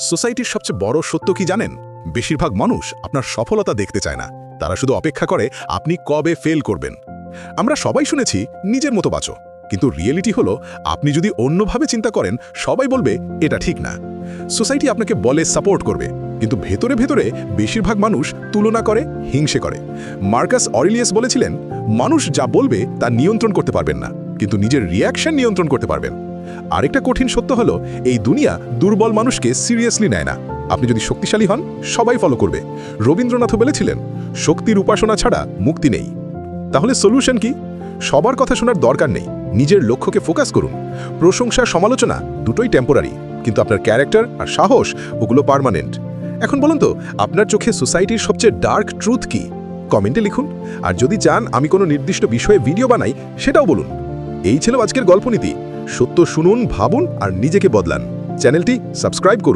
সোসাইটির সবচেয়ে বড় সত্য কি জানেন? বেশিরভাগ মানুষ আপনার সফলতা দেখতে চায় না, তারা শুধু অপেক্ষা করে আপনি কবে ফেল করবেন। আমরা সবাই শুনেছি নিজের মতো বাঁচো, কিন্তু রিয়েলিটি হলো আপনি যদি অন্যভাবে চিন্তা করেন সবাই বলবে এটা ঠিক না। সোসাইটি আপনাকে বলে সাপোর্ট করবে, কিন্তু ভেতরে ভেতরে বেশিরভাগ মানুষ তুলনা করে, হিংসে করে। মার্কাস অরেলিয়াস বলেছিলেন, মানুষ যা বলবে তা নিয়ন্ত্রণ করতে পারবেন না, কিন্তু নিজের রিয়াকশন নিয়ন্ত্রণ করতে পারবেন। আরেকটা কঠিন সত্য হলো, এই দুনিয়া দুর্বল মানুষকে সিরিয়াসলি নেয় না। আপনি যদি শক্তিশালী হন, সবাই ফলো করবে। রবীন্দ্রনাথও বলেছিলেন, শক্তির উপাসনা ছাড়া মুক্তি নেই। তাহলে সলিউশন কি? সবার কথা শোনার দরকার নেই, নিজের লক্ষ্যকে ফোকাস করুন। প্রশংসা, সমালোচনা দুটোই টেম্পোরারি, কিন্তু আপনার ক্যারেক্টার আর সাহস ওগুলো পার্মানেন্ট। এখন বলুন তো, আপনার চোখে সোসাইটির সবচেয়ে ডার্ক ট্রুথ কি? কমেন্টে লিখুন। আর যদি চান আমি কোনো নির্দিষ্ট বিষয়ে ভিডিও বানাই, সেটাও বলুন। এই ছিল আজকের গল্পনীতি। সত্য শুনুন, ভাবুন আর নিজেকে বদলান। চ্যানেলটি সাবস্ক্রাইব করুন।